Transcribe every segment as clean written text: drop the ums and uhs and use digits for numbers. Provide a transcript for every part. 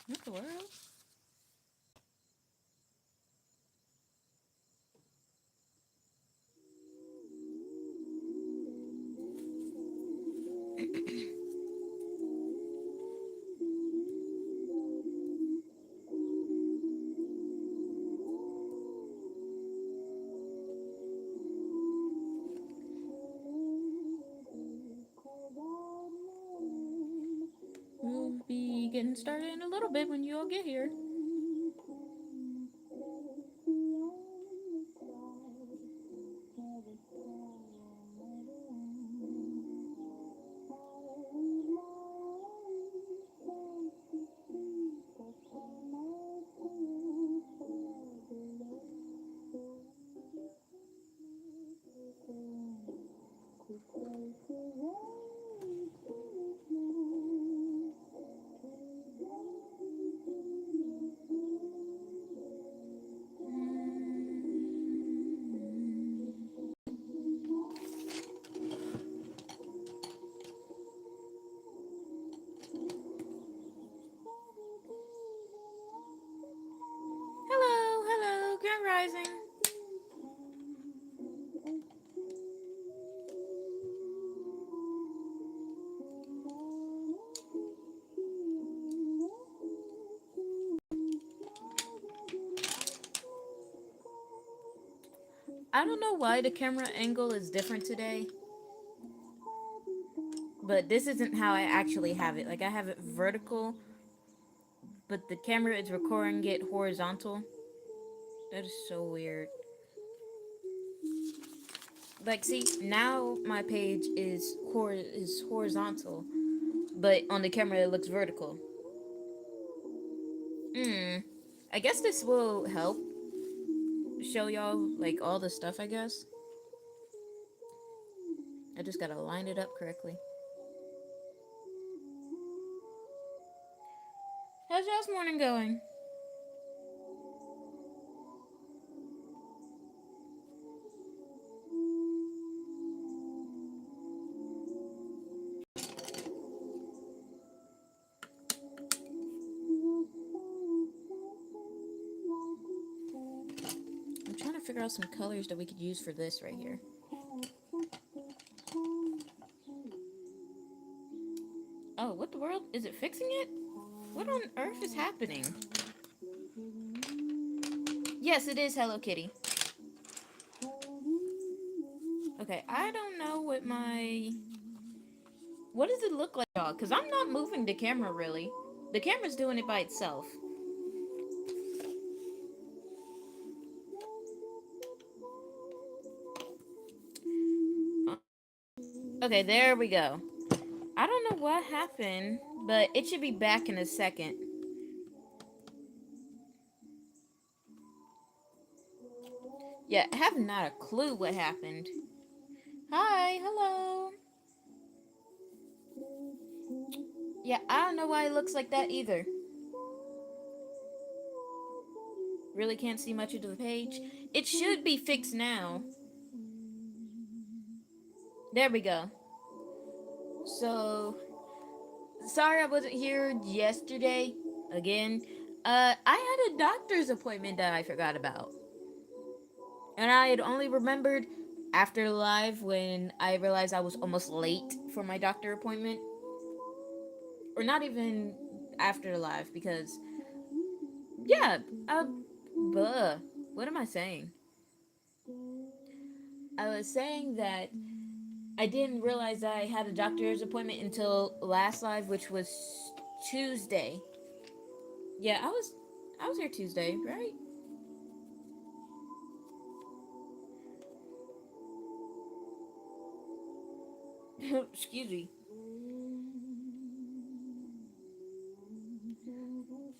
What the world? We'll be getting started in a little bit when you all get here. Hello, hello, Grand Rising. I don't know why the camera angle is different today, but this isn't how I actually have it. Like, I have it vertical, but the camera is recording it horizontal. That is so weird. Like, see, now my page is horizontal, but on the camera it looks vertical. I guess this will help show y'all, like, all the stuff, I guess. I just gotta line it up correctly. How's y'all's morning going? I'm trying to figure out some colors that we could use for this right here. Oh, what the world? Is it fixing it? What on earth is happening? Yes, it is Hello Kitty. Okay, I don't know what my... What does it look like, y'all? Because I'm not moving the camera, really. The camera's doing it by itself. Okay, there we go. I don't know what happened, but it should be back in a second. Yeah, I have not a clue what happened. Hi, hello. Yeah, I don't know why it looks like that either. Really can't see much of the page. It should be fixed now. There we go. So, sorry I wasn't here yesterday. Again. I had a doctor's appointment that I forgot about. And I had only remembered after live when I realized I was almost late for my doctor appointment. Or not even after live, because yeah, buh. What am I saying? I was saying that I didn't realize I had a doctor's appointment until last live, which was Tuesday. Yeah, I was here Tuesday, right? Excuse me.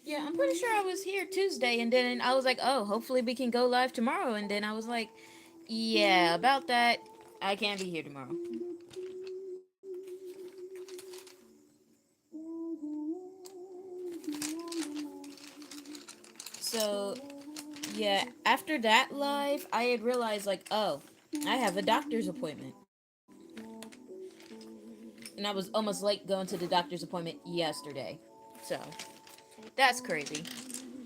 Yeah, I'm pretty sure I was here Tuesday, and then I was like, oh, hopefully we can go live tomorrow. And then I was like, yeah, about that, I can't be here tomorrow. So, yeah, after that live, I had realized, like, oh, I have a doctor's appointment. And I was almost late going to the doctor's appointment yesterday. So, That's crazy.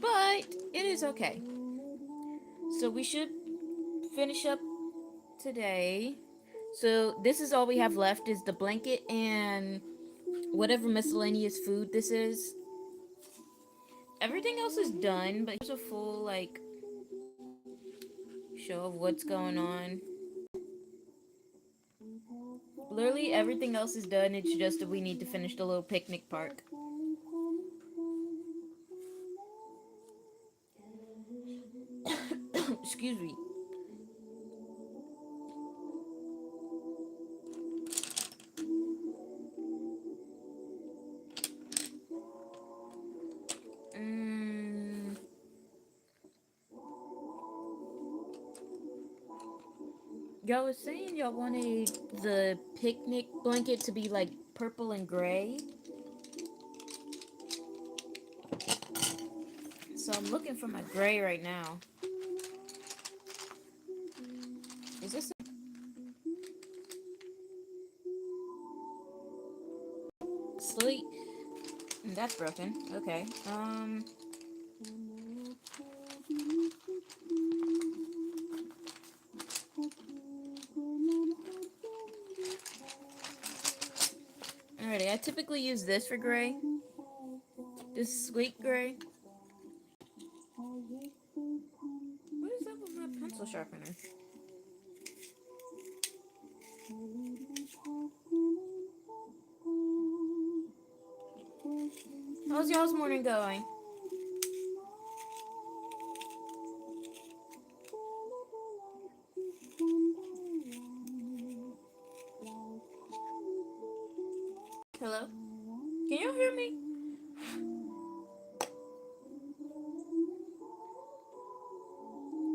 But it is okay. So we should finish up today. So this is all we have left is the blanket and whatever miscellaneous food this is. Everything else is done, but here's a full like show of what's going on. Literally everything else is done. It's just that we need to finish the little picnic park. Excuse me. Mm, y'all was saying y'all wanted the picnic blanket to be like purple and gray. So I'm looking for my gray right now. Is this a sleep? That's broken. Okay. Alrighty, I typically use this for gray. This sleek gray. What is up with my pencil sharpener? How's y'all's morning going? Hello? Can y'all hear me?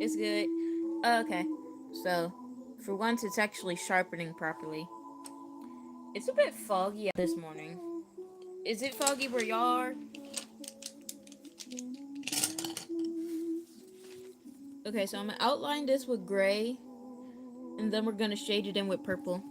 It's good. Okay. So, for once, it's actually sharpening properly. It's a bit foggy this morning. Is it foggy where y'all are? Okay, so I'm gonna outline this with gray, and then we're gonna shade it in with purple.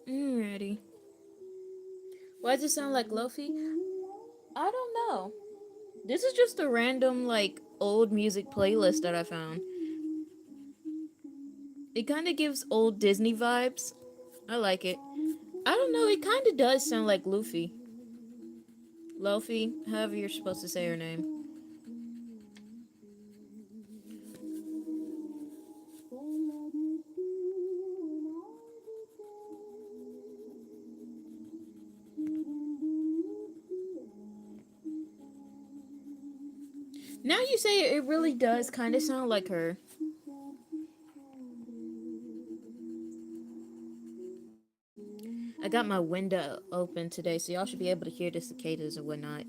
Alrighty. Why does it sound like Lofi? I don't know. This is just a random, like, old music playlist that I found. It kind of gives old Disney vibes. I like it. I don't know, it kind of does sound like Luffy. Lofi, however you're supposed to say her name. Now you say it, it really does kind of sound like her. I got my window open today, so y'all should be able to hear the cicadas and whatnot.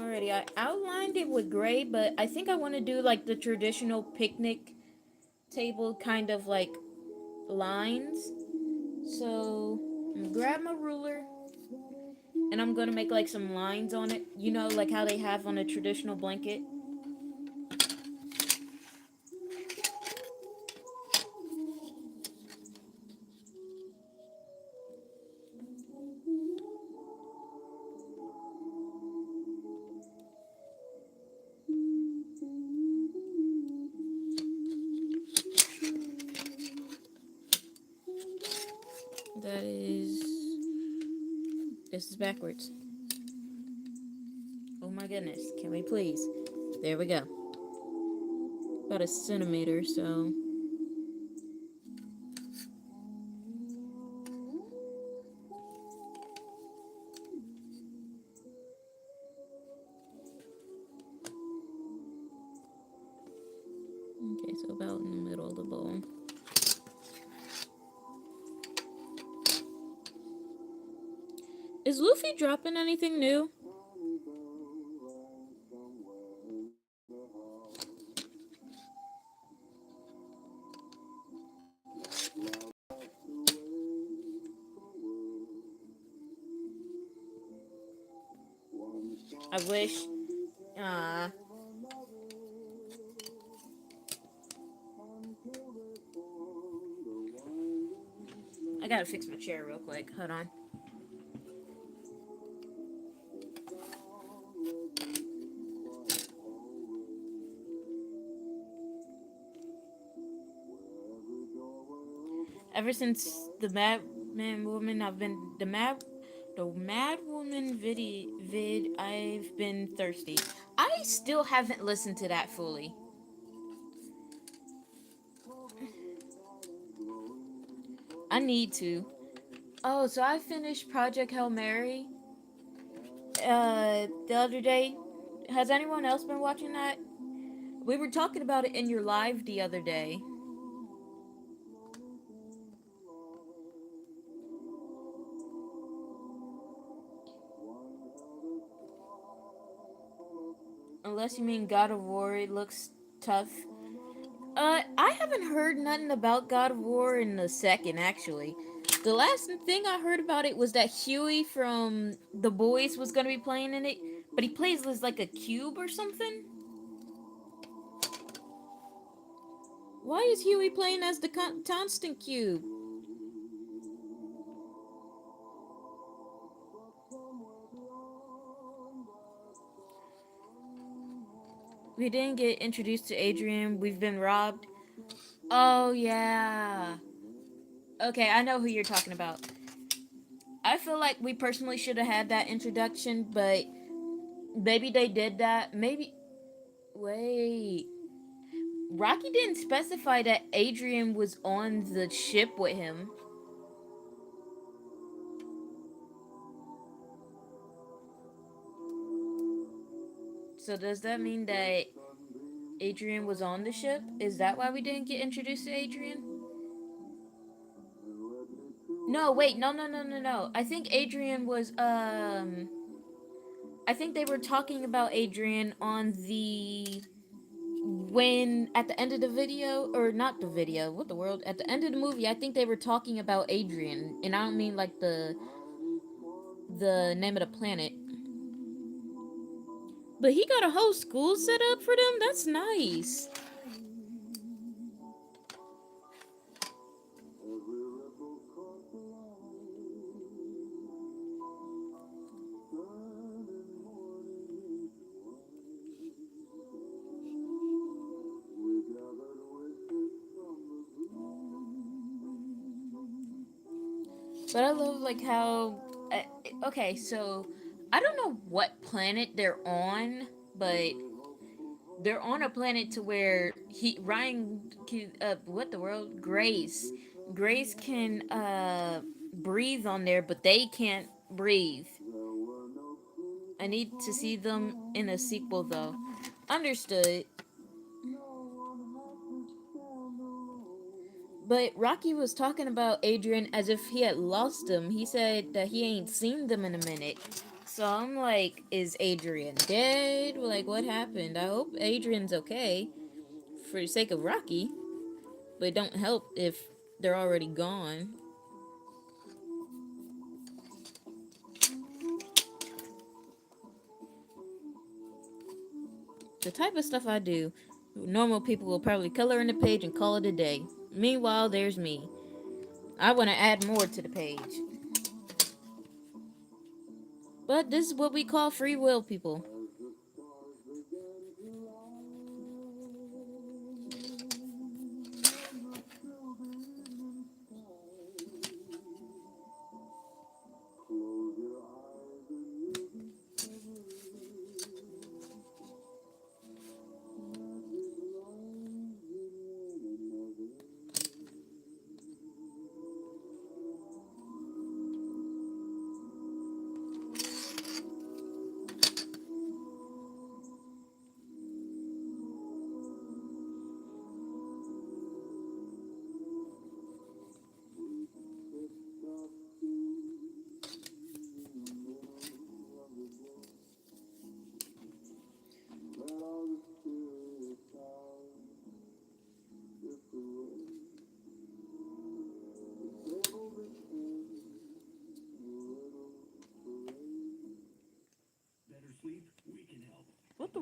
Alrighty, I outlined it with gray, but I think I want to do like the traditional picnic table kind of like lines. So I'm gonna grab my ruler and I'm gonna make like some lines on it. You know, like how they have on a traditional blanket. That is. This is backwards. Oh my goodness. Can we please? There we go. About a centimeter, so. about in the middle of the bowl. Is Luffy dropping anything new? I wish. Uh, I gotta fix my chair real quick. Hold on. Ever since the Madman Woman, I've been the Mad Woman vid. I've been thirsty. I still haven't listened to that fully. I need to. Oh, so I finished Project Hail Mary the other day. Has anyone else been watching that? We were talking about it in your live the other day. Unless you mean God of War, it looks tough. I haven't heard nothing about God of War in the second, actually. The last thing I heard about it was that Huey from The Boys was gonna be playing in it, but he plays as like a cube or something. Why is Huey playing as the constant cube? We didn't get introduced to Adrian. We've been robbed. Oh, yeah. Okay, I know who you're talking about. I feel like we personally should have had that introduction, but maybe they did that. Maybe. Wait. Rocky didn't specify that Adrian was on the ship with him. So does that mean that Adrian was on the ship? Is that why we didn't get introduced to Adrian? No, wait, no. I think Adrian was I think they were talking about Adrian on the when at the end of the video, or not the video, what the world, at the end of the movie, I think they were talking about Adrian, and I don't mean like the name of the planet. But he got a whole school set up for them. That's nice. But I love like how okay, so I don't know what planet they're on, but they're on a planet to where he Ryan can, what the world, Grace can breathe on there, but they can't breathe. I need to see them in a sequel though. Understood. But Rocky was talking about Adrian as if he had lost him. He said that he ain't seen them in a minute. So I'm like, is Adrian dead? Like, what happened? I hope Adrian's okay for the sake of Rocky. But it don't help if they're already gone. The type of stuff I do, normal people will probably color in the page and call it a day. Meanwhile, there's me. I want to add more to the page. But this is what we call free will, people.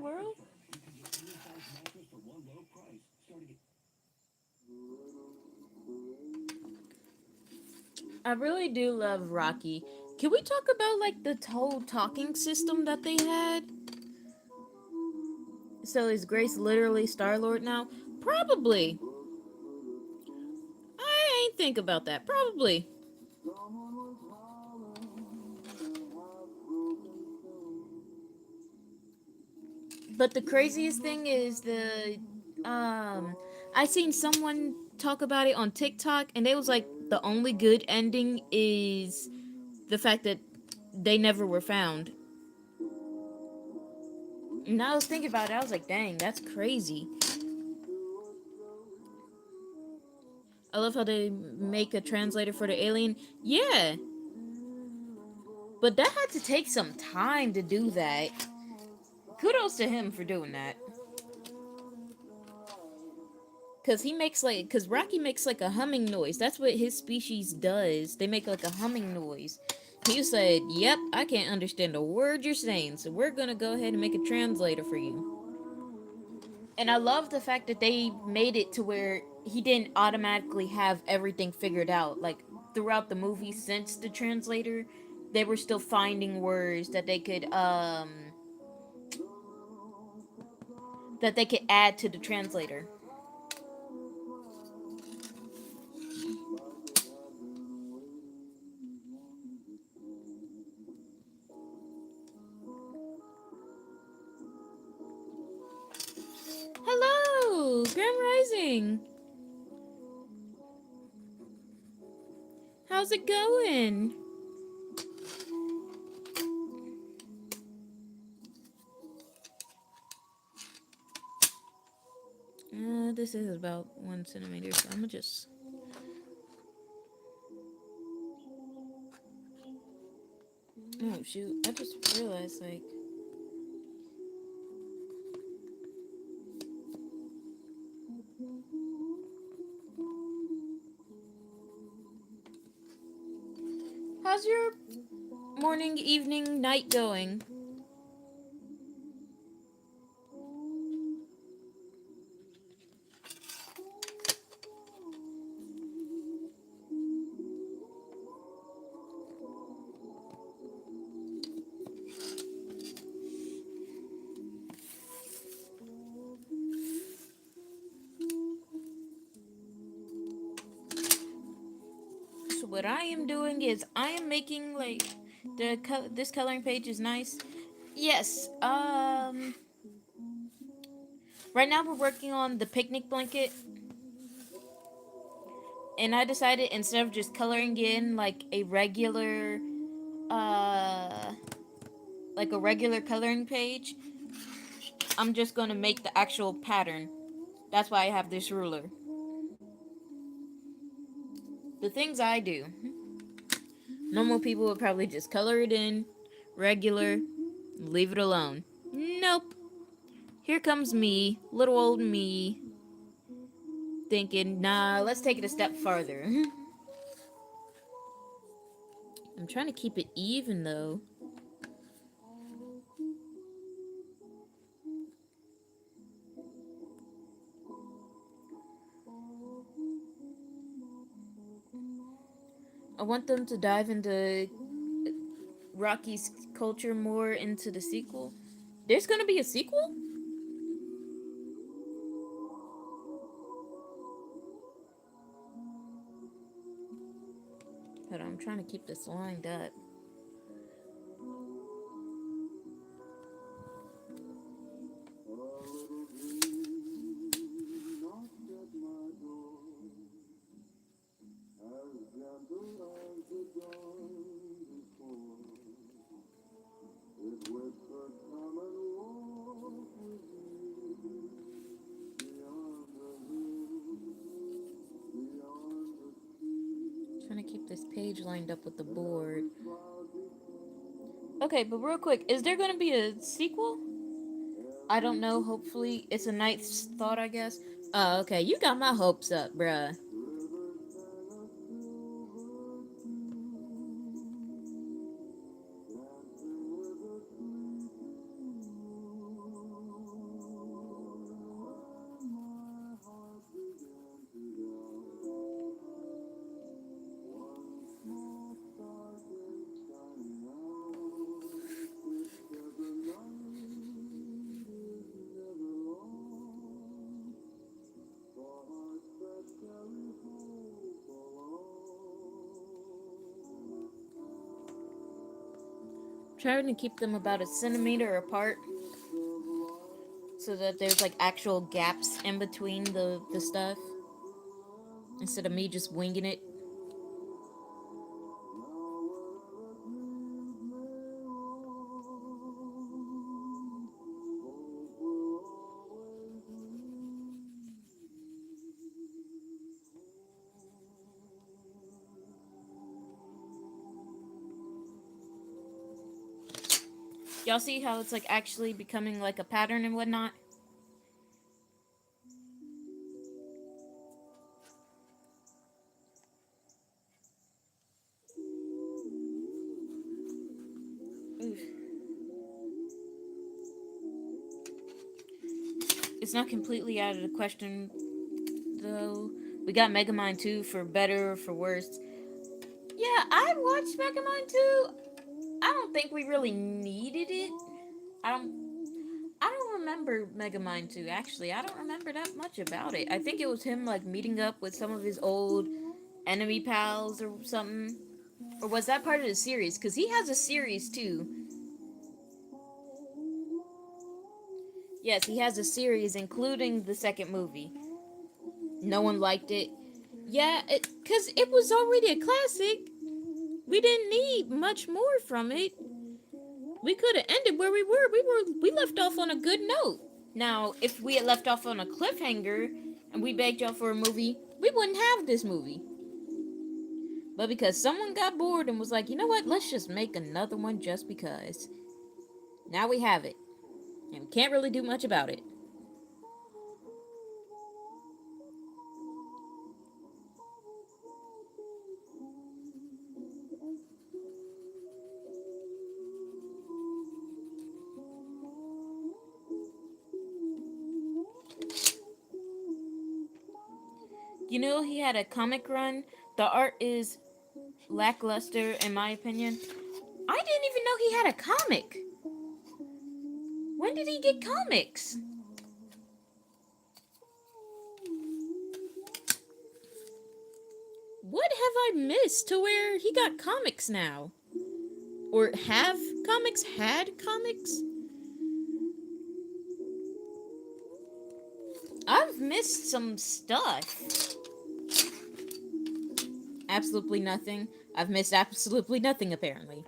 world? I really do love Rocky. Can we talk about like the whole talking system that they had? So is Grace literally Star Lord now? Probably. I ain't think about that. Probably. But the craziest thing is I seen someone talk about it on TikTok and they was like the only good ending is the fact that they never were found. And I was thinking about it, I was like, dang, that's crazy. I love how they make a translator for the alien. Yeah. But that had to take some time to do that. Kudos to him for doing that. Cause Rocky makes like a humming noise. That's what his species does. They make like a humming noise. He said, "Yep, I can't understand a word you're saying, so we're gonna go ahead and make a translator for you." And I love the fact that they made it to where he didn't automatically have everything figured out. Like throughout the movie, since the translator, they were still finding words that they could add to the translator. Hello, Grand Rising. How's it going? This is about 1 centimeter, so I'm gonna just. Oh shoot! I just realized, like, how's your morning, evening, night going? So what I am doing is I am making like this coloring page is nice. Yes. Right now we're working on the picnic blanket, and I decided instead of just coloring in uh like a regular coloring page, I'm just gonna make the actual pattern. That's why I have this ruler. The things I do. Normal people would probably just color it in, regular, leave it alone. Nope. Here comes me, little old me, thinking, nah, let's take it a step farther. I'm trying to keep it even though. I want them to dive into Rocky's culture more into the sequel. There's gonna be a sequel? Hold on, I'm trying to keep this lined up. Trying to keep this page lined up with the board. Okay, but real quick, is there gonna be a sequel? I don't know. Hopefully, it's a nice thought, I guess. Oh, okay. You got my hopes up, bruh. Trying to keep them about a centimeter apart so that there's like actual gaps in between the stuff instead of me just winging it. Y'all see how it's like actually becoming like a pattern and whatnot? Oof. It's not completely out of the question though. We got Megamind 2 for better or for worse. Yeah, I watched Megamind 2. I don't think we really needed it. I don't I don't remember Megamind 2 actually. I don't remember that much about it. I think it was him like meeting up with some of his old enemy pals or something. Or was that part of the series? Cuz he has a series too. Yes, he has a series including the second movie. No one liked it. Yeah, cuz it was already a classic. We didn't need much more from it. We could have ended where we were. We left off on a good note. Now, if we had left off on a cliffhanger and we begged y'all for a movie, we wouldn't have this movie. But because someone got bored and was like, you know what, let's just make another one just because. Now we have it. And we can't really do much about it. You know, he had a comic run. The art is lackluster, in my opinion. I didn't even know he had a comic. When did he get comics? What have I missed to where he got comics now? Or have comics had comics? I've missed some stuff. Absolutely nothing. I've missed absolutely nothing, apparently.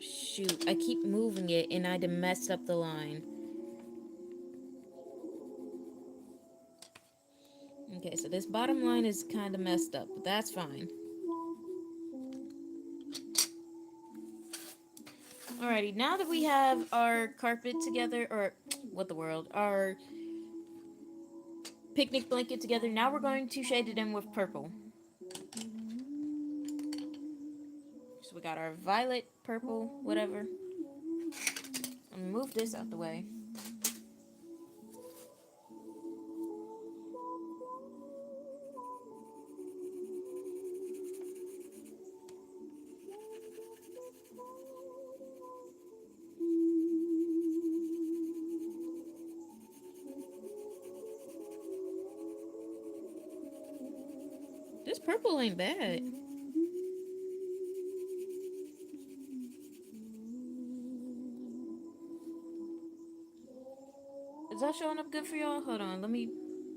Shoot, I keep moving it and I'd have messed up the line. Okay, so this bottom line is kind of messed up, but that's fine. Alrighty, now that we have our carpet together, or what the world, our picnic blanket together, now we're going to shade it in with purple. So we got our violet, purple, whatever. I'm gonna move this out the way. This purple ain't bad. Is that showing up good for y'all? Hold on, let me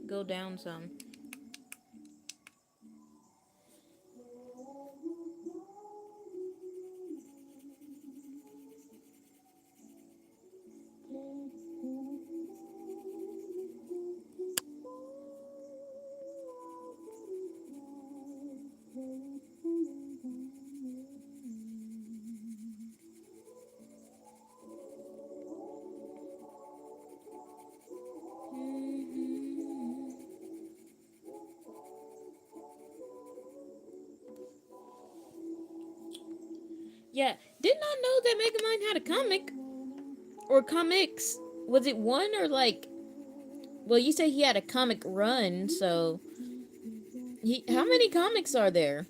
go down some. Yeah, did not know that Megamind had a comic. Or comics. Was it one or like... Well, you say he had a comic run, so... How many comics are there?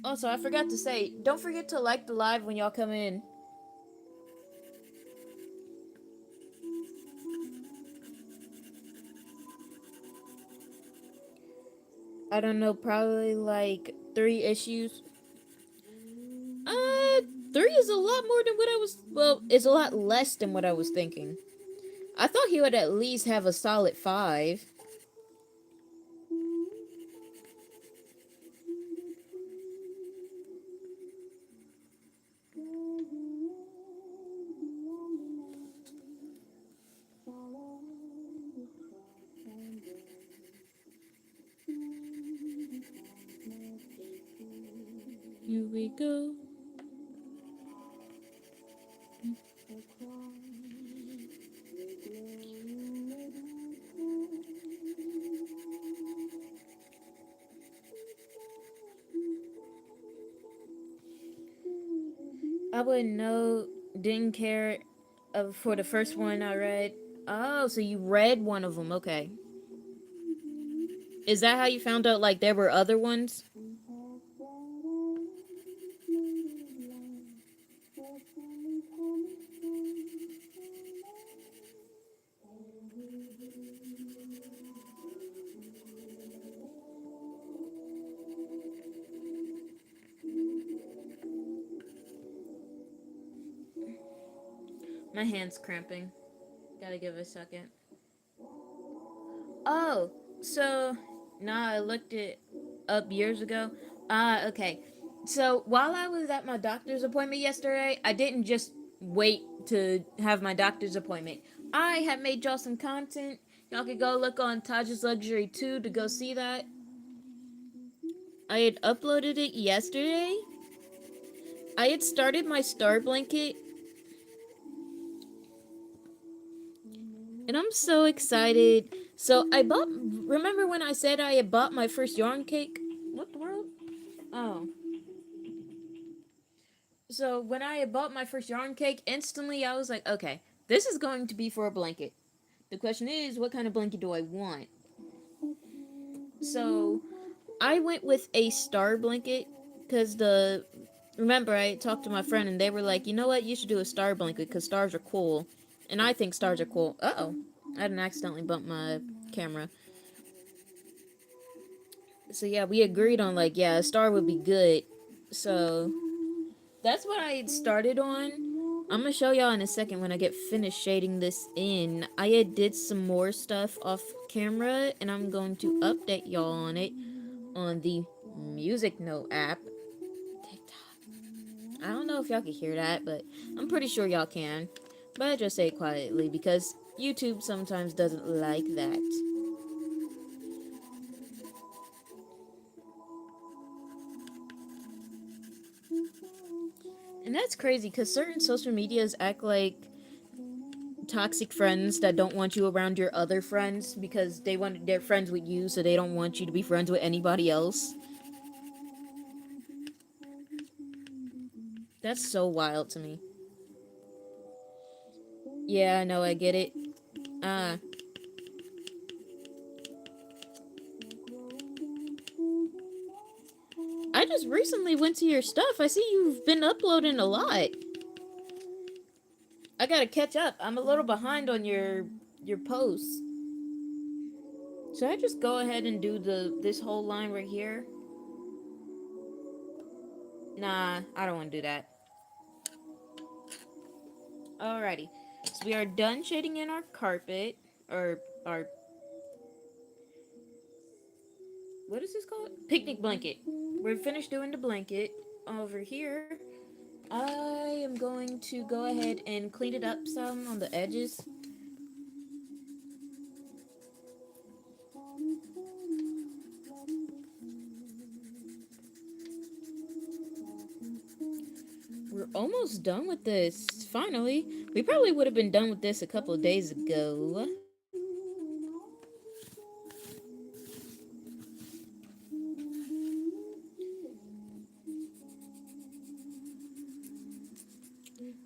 Also, I forgot to say, don't forget to like the live when y'all come in. I don't know, probably like 3 issues. Uh, 3 is a lot more than what I was. Well, it's a lot less than what I was thinking. I thought he would at least have a solid 5. Here we go. I wouldn't know. Didn't care for the first one I read. Oh, so you read one of them. Okay. Is that how you found out, like, there were other ones? My hand's cramping. Gotta give it a second. Oh, so nah, I looked it up years ago. Okay. So while I was at my doctor's appointment yesterday, I didn't just wait to have my doctor's appointment. I had made y'all some content. Y'all could go look on Taj's Luxury 2 to go see that. I had uploaded it yesterday. I had started my star blanket. And I'm so excited. So I bought. Remember when I said I had bought my first yarn cake? What the world? Oh. So when I had bought my first yarn cake, instantly I was like, okay, this is going to be for a blanket. The question is, what kind of blanket do I want? So I went with a star blanket because the. Remember, I talked to my friend and they were like, you know what, you should do a star blanket because stars are cool. And I think stars are cool. Uh oh. I didn't accidentally bump my camera. So yeah, we agreed on, like, yeah, a star would be good. So that's what I had started on. I'm gonna show y'all in a second when I get finished shading this in. I had did some more stuff off camera and I'm going to update y'all on it on the Music Note app. TikTok. I don't know if y'all can hear that, but I'm pretty sure y'all can. But I just say it quietly because YouTube sometimes doesn't like that. And that's crazy because certain social medias act like toxic friends that don't want you around your other friends because they're friends with you, so they don't want you to be friends with anybody else. That's so wild to me. Yeah, I know, I get it. Uh I just recently went to your stuff. I see you've been uploading a lot. I gotta catch up. I'm a little behind on your posts. Should I just go ahead and do this whole line right here? Nah, I don't want to do that. Alrighty. So we are done shading in our carpet. Or our... What is this called? Picnic blanket. We're finished doing the blanket. Over here, I am going to go ahead and clean it up some on the edges. We're almost done with this. Finally. We probably would have been done with this a couple of days ago.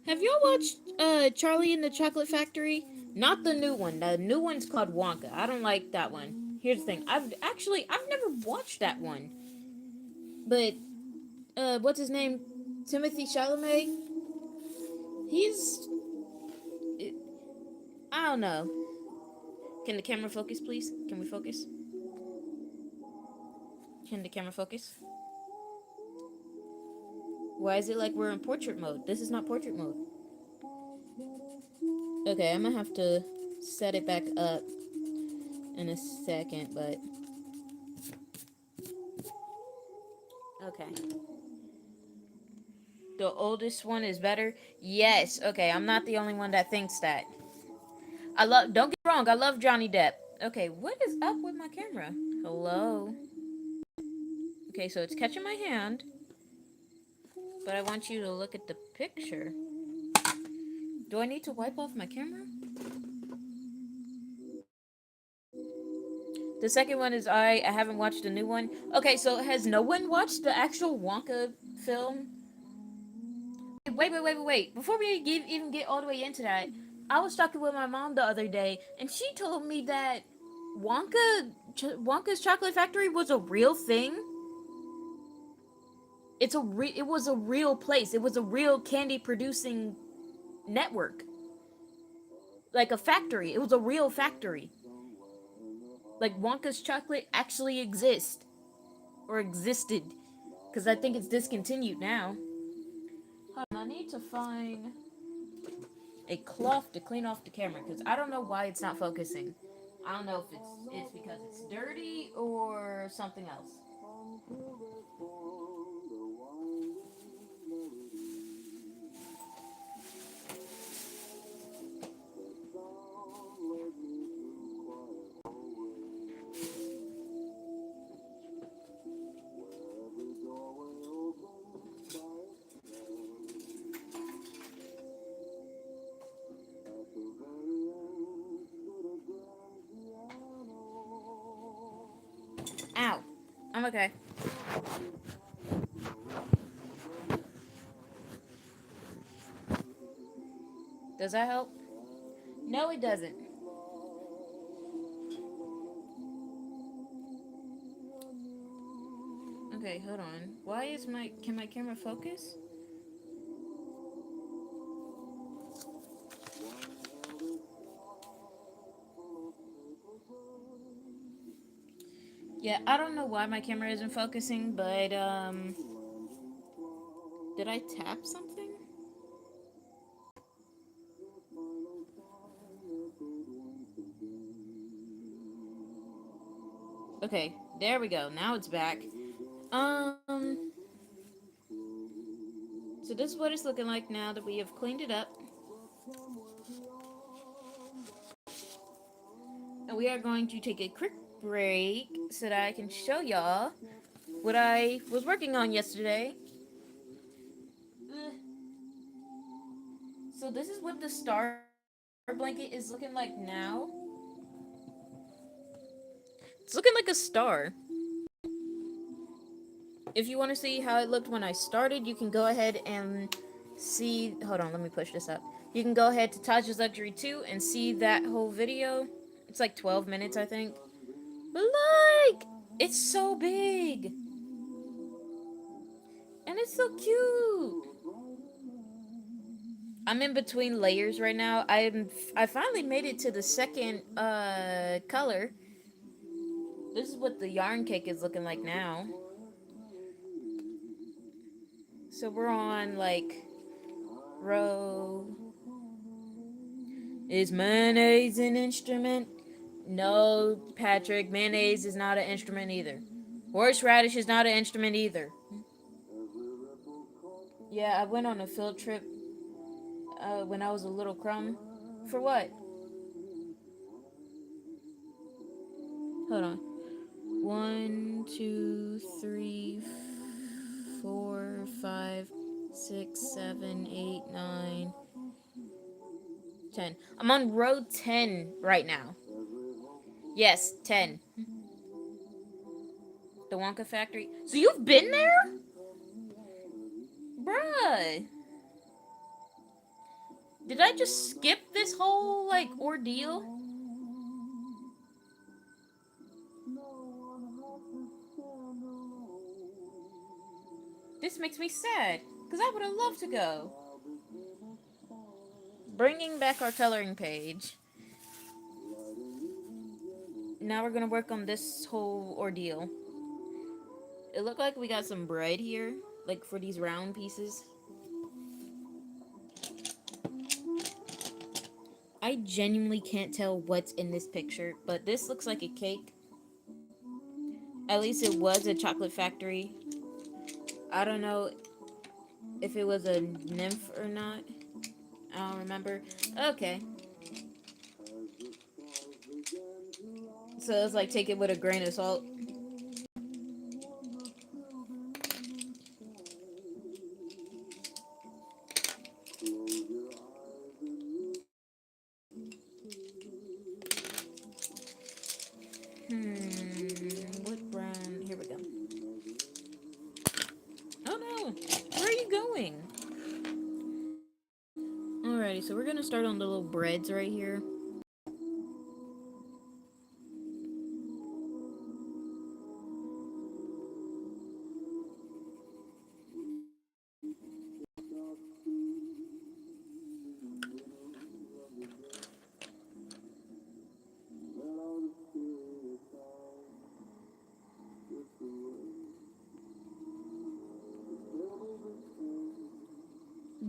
Have y'all watched Charlie and the Chocolate Factory? Not the new one. The new one's called Wonka. I don't like that one. Here's the thing. I've never watched that one. But what's his name? Timothy Chalamet. He's, I don't know. Can the camera focus, please? Can we focus? Can the camera focus? Why is it like we're in portrait mode? This is not portrait mode. Okay, I'm gonna have to set it back up in a second, but okay. The oldest one is better? Yes. Okay, I'm not the only one that thinks that. Don't get me wrong, I love Johnny Depp. Okay, what is up with my camera? Hello? Okay, so it's catching my hand, but I want you to look at the picture. Do I need to wipe off my camera? The second one is I haven't watched the new one. Okay, so has no one watched the actual Wonka film? Wait. Before we even get all the way into that, I was talking with my mom the other day, and she told me that Wonka's Chocolate Factory was a real thing. It was a real place. It was a real candy producing network. Like a factory. It was a real factory. Like Wonka's chocolate actually exists or existed, because I think it's discontinued now. Hold on, I need to find a cloth to clean off the camera, because I don't know why it's not focusing. I don't know if it's because it's dirty or something else. Ow. I'm okay. Does that help? No, it doesn't. Okay, hold on. Why is can my camera focus? Yeah, I don't know why my camera isn't focusing, but did I tap something? Okay, there we go. Now it's back. So this is what it's looking like now that we have cleaned it up. And we are going to take a quick break so that I can show y'all what I was working on yesterday. So this is what the star blanket is looking like now. It's looking like a star. If you want to see how it looked when I started, you can go ahead and see. Hold on, let me push this up. You can go ahead to Taj's Luxury 2 and see that whole video. It's like 12 minutes, I think. But like, it's so big. And it's so cute. I'm in between layers right now. I finally made it to the second color. This is what the yarn cake is looking like now. So we're on like row. Is mayonnaise an instrument? No, Patrick, mayonnaise is not an instrument either. Horseradish is not an instrument either. Yeah, I went on a field trip when I was a little crumb. For what? Hold on. 1, 2, 3, 4, 5, 6, 7, 8, 9, 10. I'm on row 10 right now. Yes, 10. The Wonka factory. So you've been there? Bruh. Did I just skip this whole, like, ordeal? This makes me sad because I would have loved to go. Bringing back our coloring page. Now we're gonna work on this whole ordeal. It looked like we got some bread here, like for these round pieces. I genuinely can't tell what's in this picture, but this looks like a cake. At least it was a chocolate factory. I don't know if it was a nymph or not. I don't remember. Okay. So it's like take it with a grain of salt. What brand? Here we go. Oh no! Where are you going? Alrighty, so we're gonna start on the little breads right here.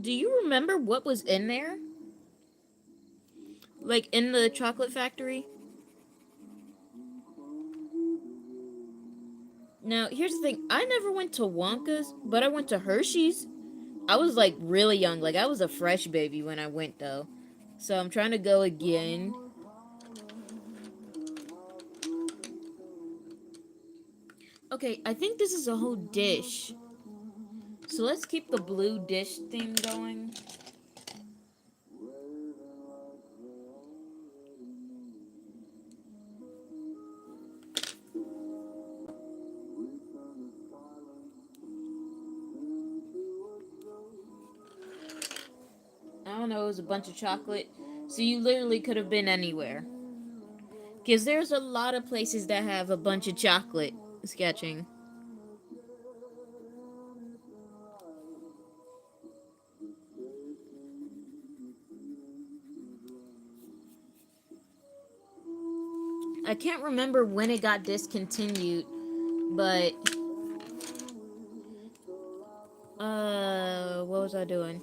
Do you remember what was in there? Like in the chocolate factory? Now, here's the thing. I never went to Wonka's, but I went to Hershey's. I was like really young. Like I was a fresh baby when I went though. So I'm trying to go again. Okay, I think this is a whole dish. So let's keep the blue dish thing going. I don't know, it was a bunch of chocolate. So you literally could have been anywhere. Because there's a lot of places that have a bunch of chocolate sketching. I can't remember when it got discontinued, but what was I doing?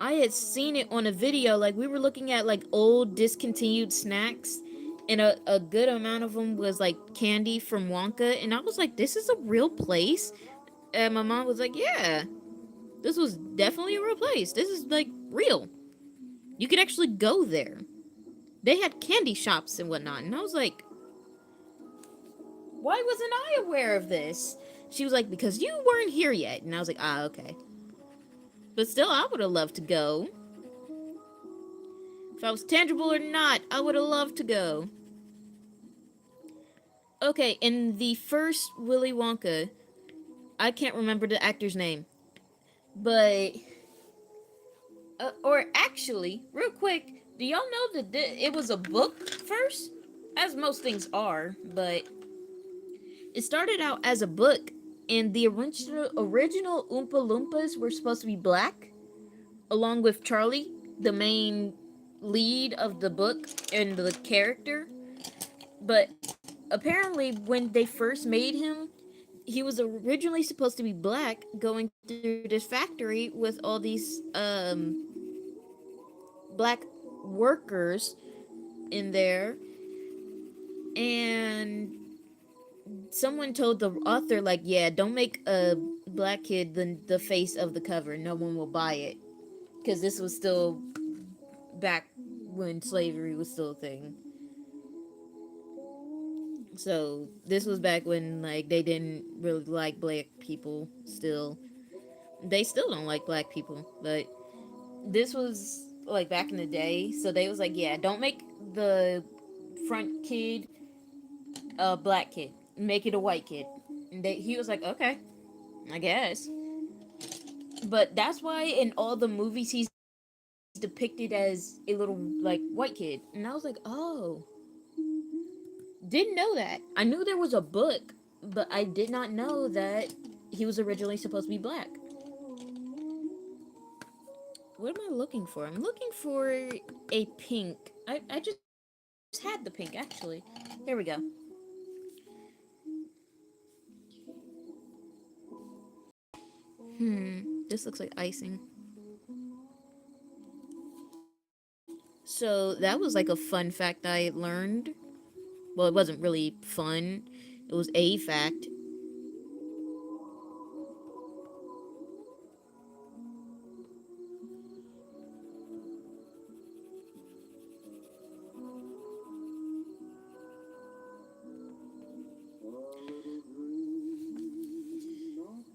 I had seen it on a video, like we were looking at like old discontinued snacks, and a good amount of them was like candy from Wonka, and I was like, this is a real place? And my mom was like, yeah, this was definitely a real place. This is like real. You could actually go there. They had candy shops and whatnot, and I was like, why wasn't I aware of this? She was like, because you weren't here yet. And I was like, ah, okay. But still, I would have loved to go. If I was tangible or not, I would have loved to go. Okay, in the first Willy Wonka, I can't remember the actor's name. But, or actually, real quick, do y'all know that it was a book first? As most things are, but it started out as a book, and the original Oompa Loompas were supposed to be black, along with Charlie, the main lead of the book and the character. But apparently, when they first made him, he was originally supposed to be black, going through this factory with all these black workers in there, and someone told the author, like, yeah, don't make a black kid the face of the cover. No one will buy it. Because this was still back when slavery was still a thing. So this was back when, like, they didn't really like black people still. They still don't like black people. But this was, like, back in the day. So they was like, yeah, don't make the front kid a black kid. Make it a white kid. And he was like, okay, I guess. But that's why in all the movies he's depicted as a little, like, white kid. And I was like, oh. Didn't know that. I knew there was a book, but I did not know that he was originally supposed to be black. What am I looking for? I'm looking for a pink. I just had the pink, actually. Here we go. This looks like icing. So that was like a fun fact I learned. Well, it wasn't really fun. It was a fact.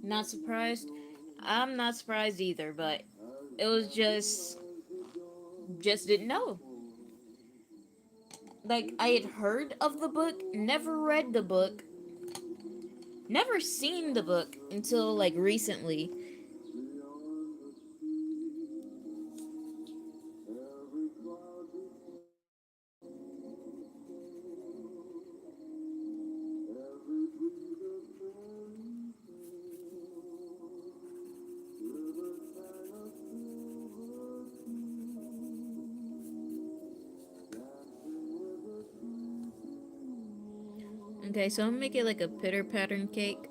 Not surprised. I'm not surprised either, but it was just didn't know. Like I had heard of the book, never read the book, never seen the book until like recently. Okay, so I'm gonna make it like a pitter pattern cake.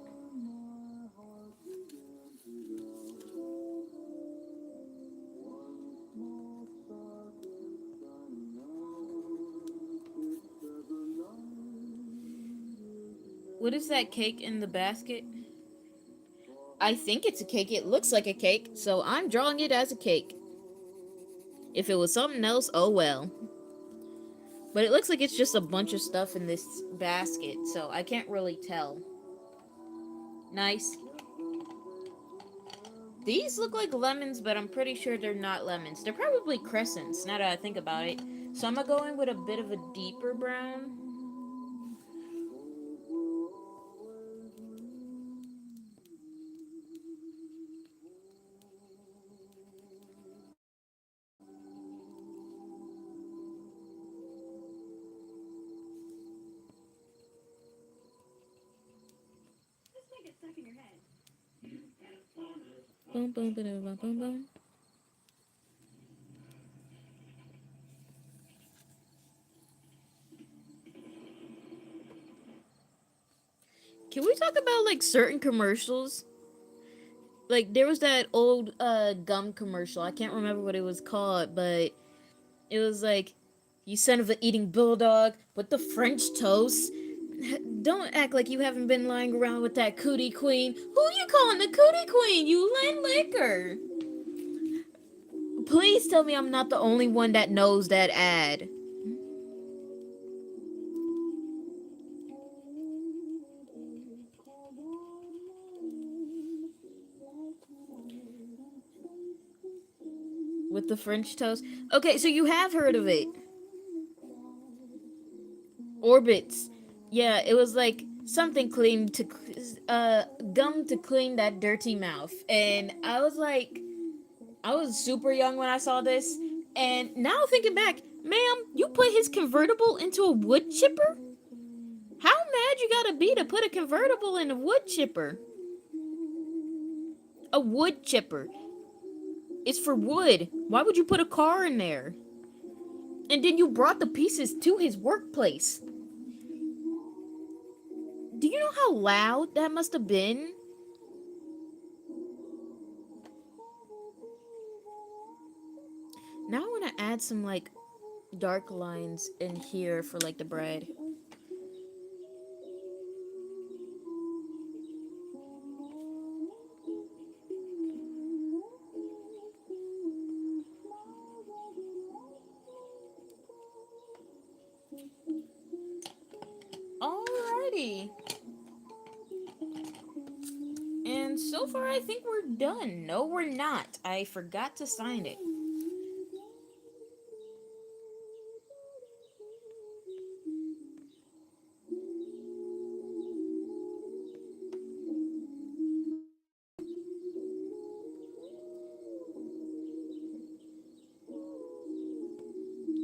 What is that cake in the basket? I think it's a cake. It looks like a cake, so I'm drawing it as a cake. If it was something else, oh well. But it looks like it's just a bunch of stuff in this basket, so I can't really tell. Nice. These look like lemons, but I'm pretty sure they're not lemons. They're probably crescents, now that I think about it. So I'm gonna go in with a bit of a deeper brown. Boom, boom, boom, boom, boom, boom. Can we talk about like certain commercials? Like there was that old gum commercial. I can't remember what it was called, but it was like, "You son of a eating bulldog with the French toast. Don't act like you haven't been lying around with that cootie queen. Who you calling the cootie queen? You Lynn Liquor." Please tell me I'm not the only one that knows that ad. With the French toast. Okay, so you have heard of it. Orbits. Yeah, it was like something clean to gum to clean that dirty mouth. And I was like, I was super young when I saw this, and now thinking back, ma'am, you put his convertible into a wood chipper? How mad you gotta be to put a convertible in a wood chipper? A wood chipper. It's for wood. Why would you put a car in there? And then you brought the pieces to his workplace. Do you know how loud that must have been? Now I want to add some like dark lines in here for like the bread. Alrighty. And so far, I think we're done. No, we're not. I forgot to sign it.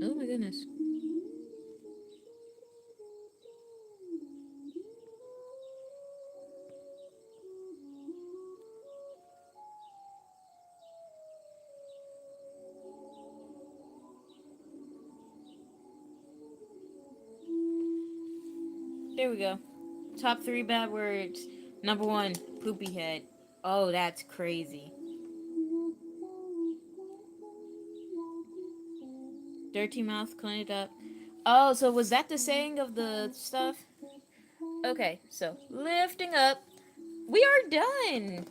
Oh my goodness. There we go. Top 3 bad words. Number 1, poopy head. Oh, that's crazy. Dirty mouth, clean it up. Oh, so was that the saying of the stuff? Okay, so lifting up. We are done.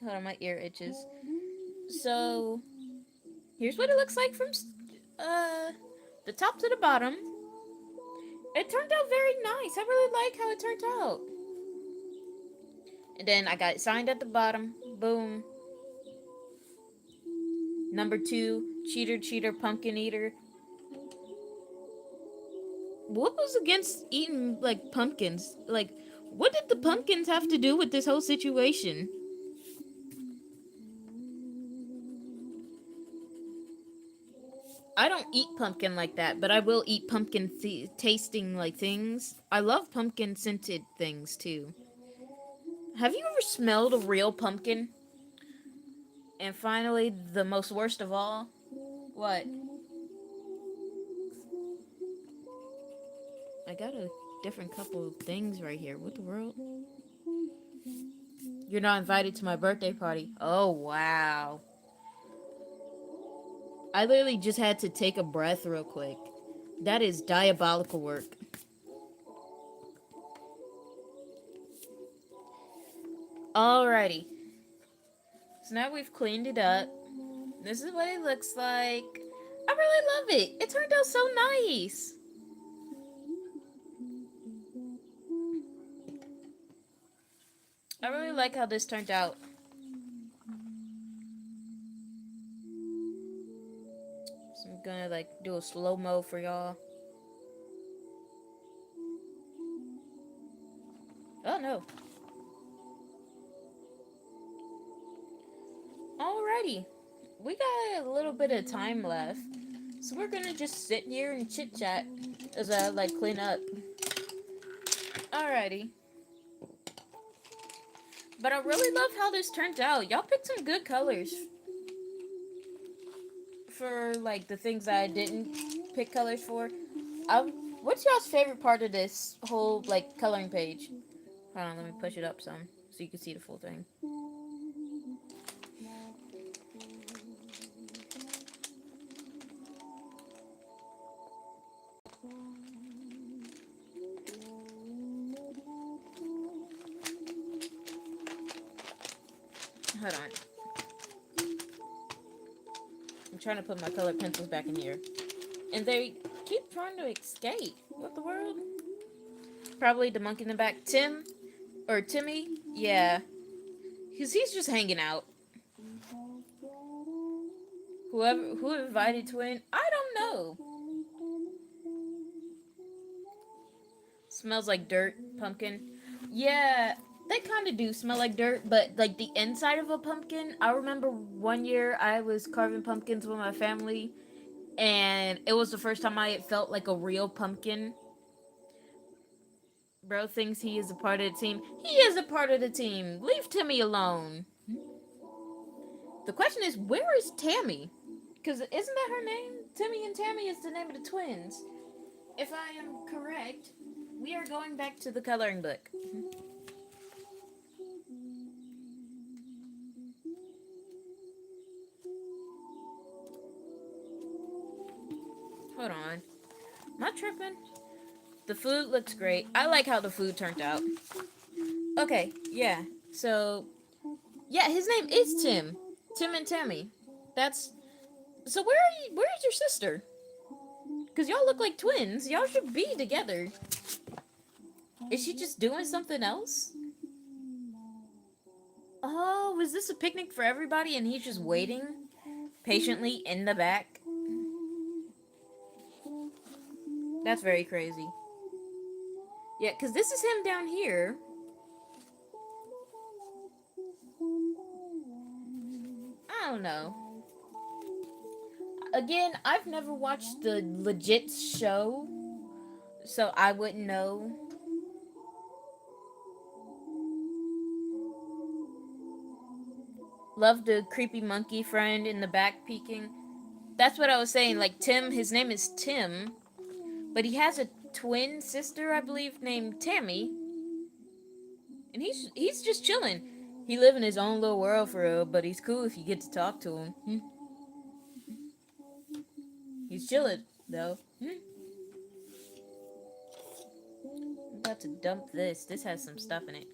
Hold on, my ear itches. So here's what it looks like from the top to the bottom. It turned out very nice. I really like how it turned out. And then I got it signed at the bottom. Boom. Number 2, cheater, cheater, pumpkin eater. What was against eating like pumpkins? Like, what did the pumpkins have to do with this whole situation? I don't eat pumpkin like that, but I will eat pumpkin tasting like things. I love pumpkin scented things too. Have you ever smelled a real pumpkin? And finally, the most worst of all. What? I got a different couple of things right here. What the world? You're not invited to my birthday party. Oh, wow. I literally just had to take a breath real quick. That is diabolical work. Alrighty. So now we've cleaned it up. This is what it looks like. I really love it. It turned out so nice. I really like how this turned out. So I'm gonna like do a slow-mo for y'all. Oh no. Alrighty. We got a little bit of time left. So we're gonna just sit here and chit chat as I like clean up. Alrighty. But I really love how this turned out. Y'all picked some good colors. For like the things that I didn't pick colors for. What's y'all's favorite part of this whole like coloring page? Hold on, let me push it up some so you can see the full thing. Hold on. I'm trying to put my colored pencils back in here. And they keep trying to escape. What the world? Probably the monkey in the back. Tim? Or Timmy? Yeah. Because he's just hanging out. Who invited Twin? I don't know. Smells like dirt, pumpkin. Yeah, they kind of do smell like dirt, but like the inside of a pumpkin. I remember one year I was carving pumpkins with my family, and it was the first time I felt like a real pumpkin. Bro thinks he is a part of the team. He is a part of the team. Leave Timmy alone. The question is, where is Tammy? Because isn't that her name? Timmy and Tammy is the name of the twins. If I am correct, we are going back to the coloring book. Hold on. Am I tripping? The food looks great. I like how the food turned out. Okay, yeah. So, yeah, his name is Tim. Tim and Tammy. That's... So where are you? Where is your sister? Because y'all look like twins. Y'all should be together. Is she just doing something else? Oh, was this a picnic for everybody and he's just waiting patiently in the back? That's very crazy. Yeah, because this is him down here. I don't know. Again, I've never watched the legit show, so I wouldn't know. Love the creepy monkey friend in the back peeking. That's what I was saying. Like Tim, his name is Tim, but he has a twin sister, I believe, named Tammy, and he's just chilling. He live in his own little world for real, but he's cool if you get to talk to him. He's chilling though. I'm about to dump this. This has some stuff in it.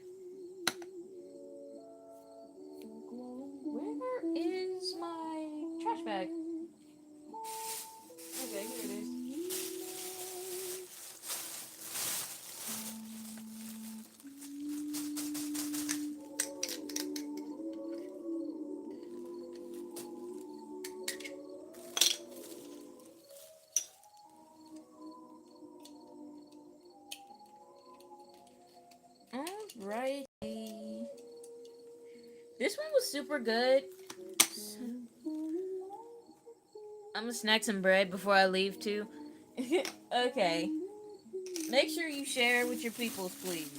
Where is my trash bag? Okay, here it is. Alrighty. This one was super good. I'm gonna snack some bread before I leave too. Okay. Make sure you share with your peoples, please.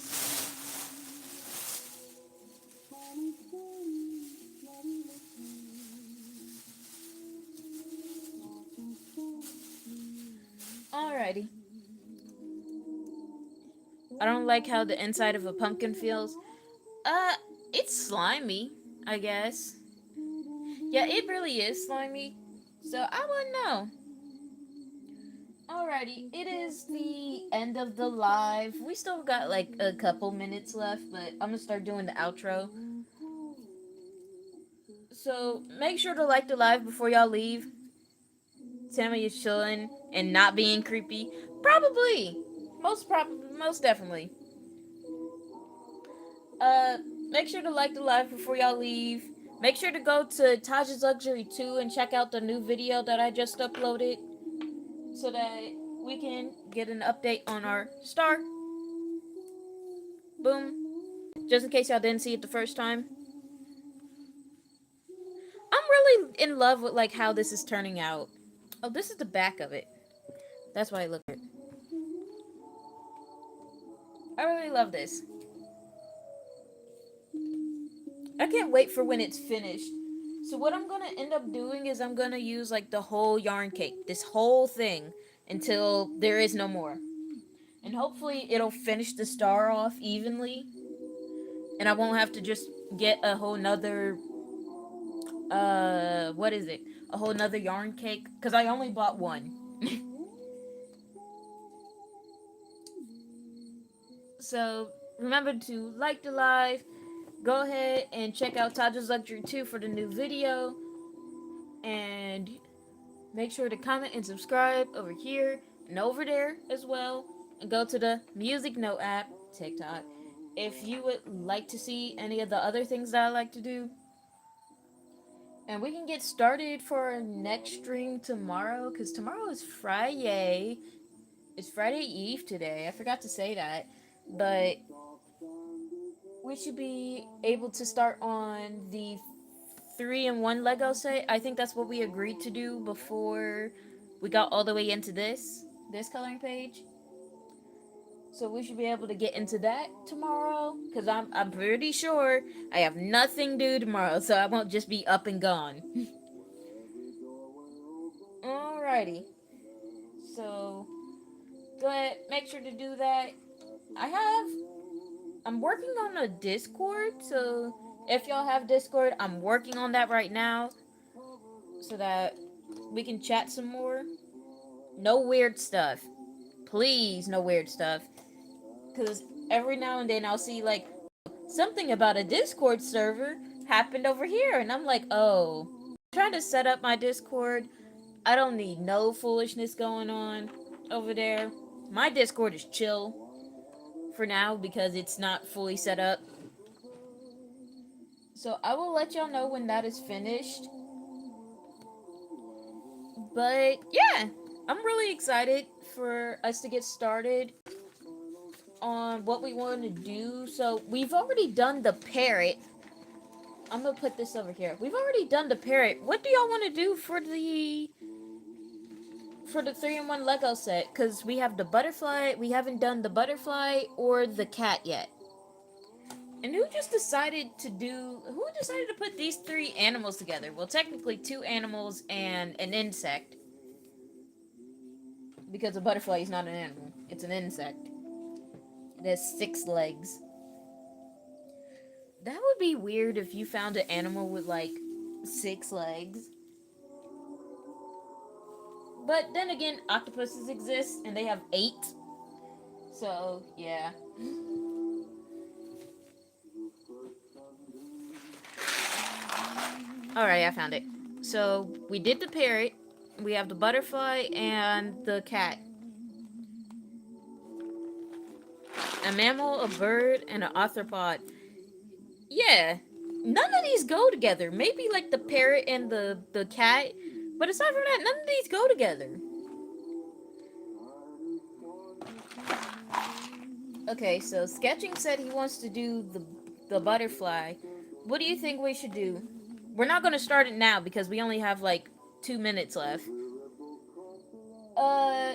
Alrighty. I don't like how the inside of a pumpkin feels. It's slimy, I guess. Yeah, it really is slimy. So I wouldn't know. Alrighty, it is the end of the live. We still got like a couple minutes left, but I'm gonna start doing the outro. So make sure to like the live before y'all leave. Tammy is chilling and not being creepy. Probably. Most definitely. Make sure to like the live before y'all leave. Make sure to go to Taj's Luxury 2 and check out the new video that I just uploaded so that we can get an update on our star. Boom. Just in case y'all didn't see it the first time. I'm really in love with like how this is turning out. Oh, this is the back of it. That's why I look at it. I really love this. I can't wait for when it's finished. So what I'm gonna end up doing is I'm gonna use like the whole yarn cake, this whole thing, until there is no more. And hopefully it'll finish the star off evenly. And I won't have to just get a whole nother what is it? A whole nother yarn cake. Cause I only bought one. So remember to like the live. Go ahead and check out Taj's Luxury 2 for the new video. And make sure to comment and subscribe over here and over there as well. And go to the Music Note app, TikTok, if you would like to see any of the other things that I like to do. And we can get started for our next stream tomorrow, because tomorrow is Friday. It's Friday Eve today. I forgot to say that. But we should be able to start on the 3-in-1 Lego set. I think that's what we agreed to do before we got all the way into this coloring page. So we should be able to get into that tomorrow, because I'm pretty sure I have nothing due tomorrow, so I won't just be up and gone. Alrighty. So go ahead, make sure to do that. I'm working on a Discord, so if y'all have Discord, I'm working on that right now so that we can chat some more. No weird stuff. Please, no weird stuff. Because every now and then I'll see, like, something about a Discord server happened over here, and I'm like, oh. I'm trying to set up my Discord. I don't need no foolishness going on over there. My Discord is chill for now because it's not fully set up. So I will let y'all know when that is finished. But yeah, I'm really excited for us to get started on what we want to do. So we've already done the parrot. I'm gonna put this over here. We've already done the parrot. What do y'all want to do for the 3-in-1 Lego set? Because we have the butterfly. We haven't done the butterfly or the cat yet. And who just decided to do? Who decided to put these three animals together? Well, technically, two animals and an insect, because a butterfly is not an animal; it's an insect. It has 6 legs. That would be weird if you found an animal with like 6 legs. But then again, octopuses exist and they have 8. So, yeah. Alright, I found it. So, we did the parrot, we have the butterfly, and the cat. A mammal, a bird, and an arthropod. Yeah, none of these go together. Maybe like the parrot and the cat, but aside from that, none of these go together. Okay, so Sketching said he wants to do the butterfly. What do you think we should do? We're not gonna start it now because we only have like 2 minutes left. Uh,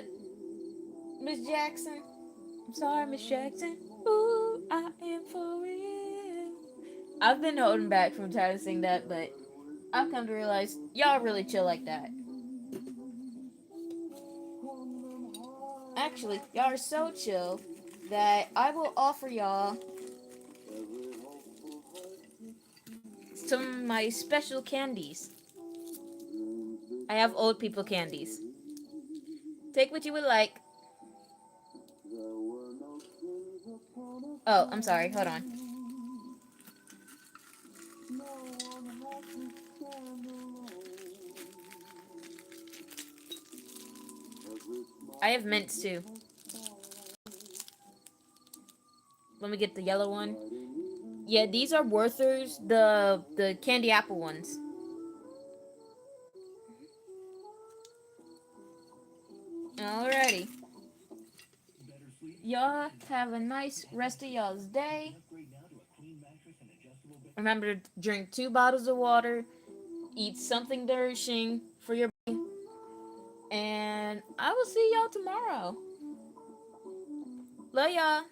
Miss Jackson. I'm sorry, Miss Jackson. Ooh, I am for real. I've been holding back from trying to sing that, but I've come to realize y'all really chill like that. Actually, y'all are so chill that I will offer y'all some of my special candies. I have old people candies. Take what you would like. Oh, I'm sorry. Hold on. I have mints too. Let me get the yellow one. Yeah, these are Werther's, the candy apple ones. Alrighty. Y'all have a nice rest of y'all's day. Remember to drink 2 bottles of water. Eat something nourishing for your body. And I will see y'all tomorrow. Love y'all.